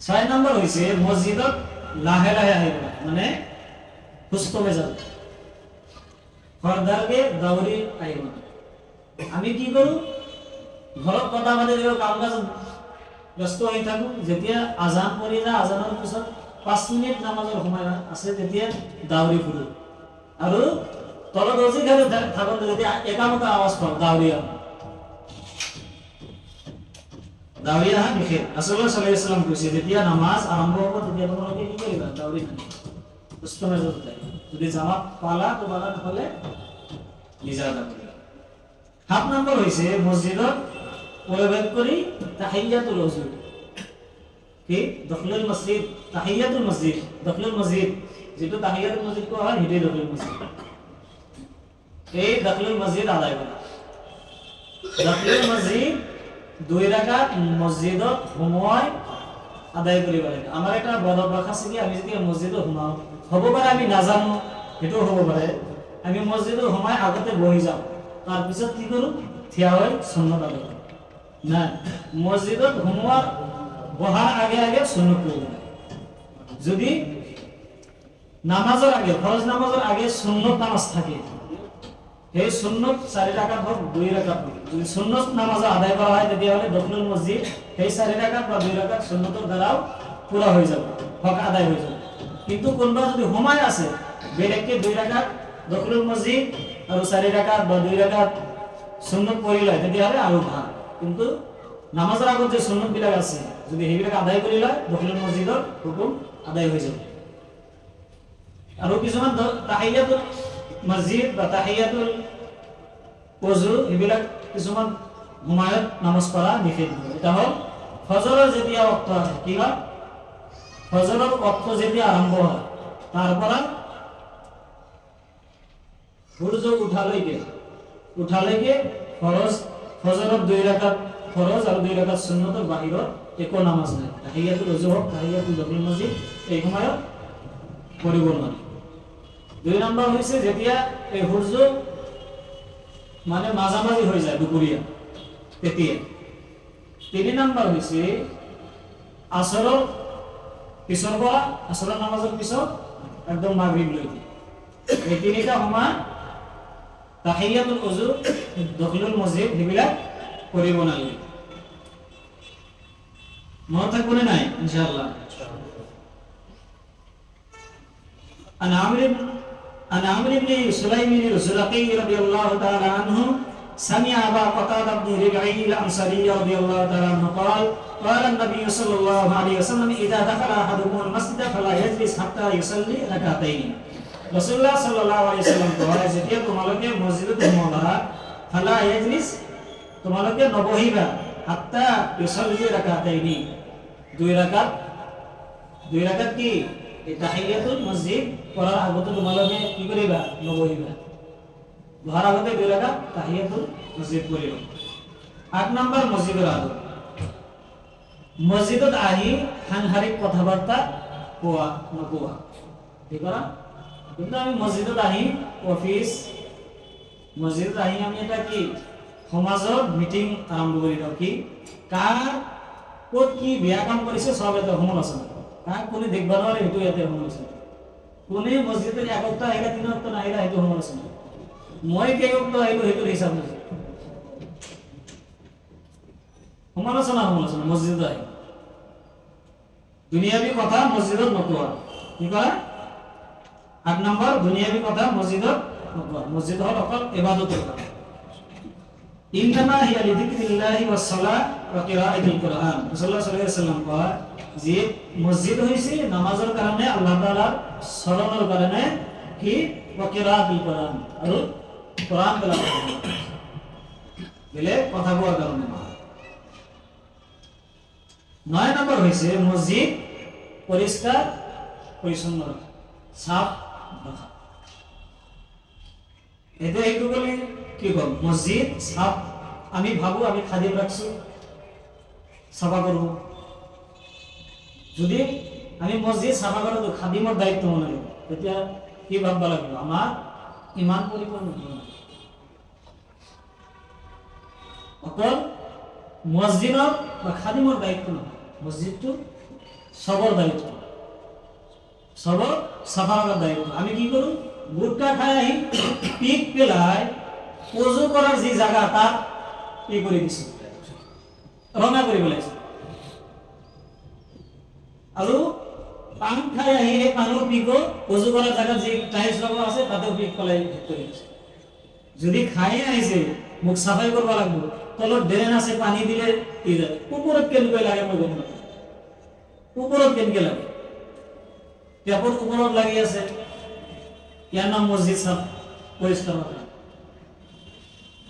ছয় নম্বৰ হৈছে মছজিদত লাহে লাহে আহিব, মানে সুস্থমে যাব, খৰদাৰকে দৌৰি আহিব। আমি কি কৰোঁ, ঘৰত কথা পাতি কাম কাজ ব্যস্ত হৈ থাকোঁ। যেতিয়া আজান পৰি যায়, আজানৰ পিছত 5 মিনিট নামাজৰ সময় আছে, তেতিয়া দাউৰি ফুৰোঁ। আৰু তলত ৰজি থাকোঁতে যদি একামতা আৱাজ পাওঁ, দাউৰি আহোঁ। দাউৰি অহা নিষেধ। ৰাসূলুল্লাহ সাল্লাল্লাহু আলাইহি ওয়াসাল্লাম কৈছে, যেতিয়া নামাজ আৰম্ভ হ'ব তেতিয়া তোমালোকে কি কৰিবা, দাউৰি নাহিবা, সুস্থমে যাব। যদি জামাত পালা তো পালা, নহ'লে নিজা দাউৰিবা। 7 নম্বৰ হৈছে মছজিদত প্ৰৱেশ কৰি তাহিয়াতুল ওযু। কি দখলুল মসজিদ, তাহিয়াতুল মসজিদ, দখলুল মসজিদ, যেটো তাহিয়াতুল মসজিদ কোৱা হয়, হেটোই দখলুল মসজিদ। এই দখলুল মসজিদ আদায় কৰা। দখলুল মসজিদ 2 রাকাত মসজিদত সময় আদায় কৰিব লাগে। আমাৰ এটা বদ অভ্যাস আছে কি, আমি যেতিয়া মসজিদত সোমাওঁ, হ'ব পাৰে আমি নাজানো, সেইটো হ'ব পাৰে, আমি মসজিদত সোমাই আগতে বহি যাওঁ, তাৰপিছত কি কৰোঁ, থিয় হৈ সুন্নত আদায় কৰোঁ। না, মসজিদত সোমোৱাৰ বহাৰ আগে আগে সুন্নত পঢ়িব লাগে। যদি নামাজৰ আগে, ফরজ নামাজৰ আগে সুন্নত নামাজ থাকে, এই সুন্নত 4 রাকাত হোক 2 রাকাত হোক, যদি সুন্নত নামাজ আদায় করা হয় তেতিয়াহ'লে দখলুল মসজিদ এই 4 রাকাত বা 2 রাকাত সুন্নতৰ দ্বারাও পুরা হয়ে যাবে, হক আদায় হয়ে যাবে। কিন্তু কোনবা যদি সময় আছে, বেলেগকে 2 রাকাত দখলুল মসজিদ আৰু 4 রাকাত বা 2 রাকাত সুন্নত পঢ়ি লয়, তেতিয়াহ'লে আৰু ভাল। কিন্তু নামাজৰ আগত যে সুন্নত বিলাক আছে, যদি সেইবিলাক আদায় কৰি লয়, দখলুল মসজিদৰ হুকুম আদায় হৈ যাবে। আৰু কিছুমান তাহিয়াতুল মসজিদ বা তাহিয়াতুল ওযু, এইবিলাক কিছুমান সময়ত নামাজ পঢ়া নিষেধ। এটা হ'ল ফজৰৰ যেতিয়া ওয়াক্ত আছে, কি হয়, ফজৰৰ ওয়াক্ত যেতিয়া আৰম্ভ হয়, তাৰ পৰা সূৰ্য উঠালৈকে ফরজ, ফজৰৰ 2 রাকাত ফরজ আৰু 2 রাকাত সুন্নতৰ বাহিৰত একো নামাজ নাই। তাহিয়াতুল ওযু হোক, তাহিয়াতুল দখলুল মসজিদ এই সময়ত পঢ়িব নোৱাৰি। 2 নম্বৰ হৈছে যেতিয়া এই সূৰ্য মানে মাঝামাঝি হৈ যায় দুপৰীয়া, তেতিয়া। 3 নম্বৰ হৈছে আসৰৰ পিছৰ পৰা, আসৰৰ নামাজৰ পিছত একদম মাগৰিব লৈকে, এই 3টা সময় তাহিয়াতুল ওযু, দখলুল মসজিদ সেইবিলাক পঢ়িব নালাগে। মনত থাকবনে নাই ইনশাআল্লাহ। عن عمرو بن سليم الزرقي رضي الله تعالى عنه سمع أبا قتادة بن ربعي الأنصاري رضي الله تعالى عنه قال قال النبي صلى الله عليه وسلم إذا دخل أحدكم المسجد فلا يجلس حتى يصلي ركعتين। রাসূলুল্লাহ সাল্লাল্লাহু আলাইহি ওয়াসাল্লাম কয়, যেতিয়া তোমালোকে মসজিদত সোমাবা, ফালা ইয়াজলিস, তোমালোকে নবহিবা, হাত্তা ইউসাল্লি রাকাতাইনি, 2 রাকাত কি এই তাহিয়াতুল মসজিদ পড়ার আগতে তোমালোকে কি করিবা, নবহিবা, বহার আগতে 2 রাকাত তাহিয়াতুল মসজিদ পড়িবা। 8 নম্বৰ মসজিদৰ আদব। মসজিদত আহি সাংসাৰিক কথাবার্তা কোৱা নকোৱা, ঠিক কৰা। কিন্তু আমি মসজিদত আহি অফিস, মসজিদত আহি আমি এটা কি সমাজৰ মিটিং আৰম্ভ কৰি দিওঁ, কি কাৰ ক'ত কি বেয়া কাম কৰিছে সব এটা সমালোচনা, কাক কোনে দেখবা নোৱাৰে সেইটো ইয়াতে সমালোচনা, কোনে মসজিদত 1 সপ্তাহ আহিলা 3 সপ্তাহ নাহিলা সেইটো সমালোচনা, মই কেই সপ্তাহ আহিলো সেইটো হিচাপ নাই, সমালোচনা মসজিদত আহি। দুনিয়াবী কথা মসজিদত নকোৱা, কি কয় 8 নম্বৰ, দুনিয়াবী কথা মসজিদত নকোৱা। মসজিদ হ'ল অকল ইবাদতৰ কথা। ইন্নামা হিয়া লিযিকরিল্লাহি ওয়াস সালাহ ওয়া কিরাআতিল কুরআন। রাসূলুল্লাহ সাল্লাল্লাহু আলাইহি ওয়াসাল্লাম কয় যে মসজিদ হইছে নামাজের কারণে, আল্লাহ তাআলার স্মরণের কারণে, কি ওয়া কিরাআতিল কুরআন, আর কোরআন তেলাওয়াত বলে কথা বলার কারণে। 9 নম্বর হইছে মসজিদ পরিষ্কার পরিচ্ছন্ন রাখা, সাফ রাখা। এতে একটু বলি কি কম, মসজিদ সাফ, আমি ভাবো আমি খাদিম রাখছি, সাফা করব। যদি আমি মসজিদ সাফা করা তো খাদিমর দায়িত্ব মনে করি, তেতিয়া কি ভাববা লাগবে, আমার ইমান পরিপূর্ণ অকল মসজিদৰ বা খাদিমৰ দায়িত্ব নহয়, মসজিদটো সবর দায়িত্ব, সবর সাফা রাখার দায়িত্ব। আমি কি করুন, গুটকা খাই পিক পেলায় ওযু করার যে জায়গা তার কি করে দিছি, রঙা করে ফেলাইছি। আৰু পান খাই আহি এই পানৰ পিকো ওযু করার জায়গা যে টাইলস লগা আছে তাতেও পিক পেলাই করে দিছি। যদি খাই আহিছে মুখ সাফাই করবা লাগবে, তলত ড্রেন আছে পানি দিলে কি যায়, উপৰত কেনেকৈ লাগে মই গম নাপাওঁ, উপৰত কেনেকৈ লাগে, টেপৰ উপৰত লাগি আছে, ইয়াৰ নাম মছজিদ সাফ পরিষ্কার রাখা।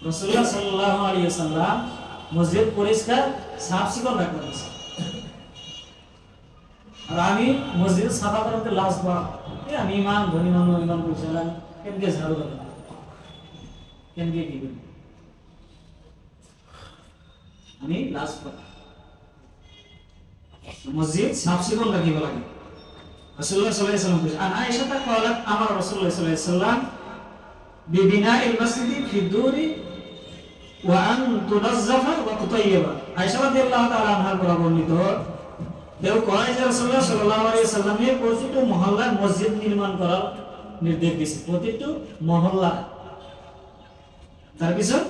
রাসূলুল্লাহ সাল্লাল্লাহু আলাইহি ওয়াসাল্লাম মসজিদ পরিষ্কার সাফ সিকন রাখতে বলেছে। আর আমি মসজিদ সাফা করতে লাজ পাই, আমি ইমান ধনী মানুষ, ইমান পয়সা কেমকে ঝাড়ু দেব, কেমকে কি করব, আমি লাজ পাই। মসজিদ সাফ সিকন রাখিব লাগে। রাসূলুল্লাহ সাল্লাল্লাহু আলাইহি ওয়াসাল্লাম বলেছেন, আয়েশা তা কওয়ালাত আমার রাসূলুল্লাহ সাল্লাল্লাহু আলাইহি ওয়াসাল্লাম বিবিনাইল মসজিদি ফি দুরি ওয়া আন তুনাজ্জাফা ওয়া তুতাইয়্যিবা। আয়েশা রাদিয়াল্লাহু তাআলা আনহার দ্বারা বর্ণিত, কেউ কয় যে রাসূলুল্লাহ সাল্লাল্লাহু আলাইহি ওয়াসাল্লামের প্রতিটি মহল্লায় মসজিদ নির্মাণ করার নির্দেশ দিয়েছে, প্রতিটি মহল্লা। তাৰপিছত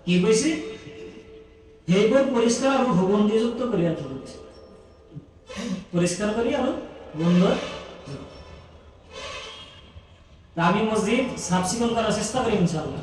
কি কৈছে, সেইবোৰ পৰিষ্কাৰ আৰু সুগন্ধিযুক্ত কৰি ৰাখিব দিছে, পরিষ্কার করি আর বন্ধ। আমি মসজিদ সাফ সিকন করার চেষ্টা করি ইনশাআল্লাহ।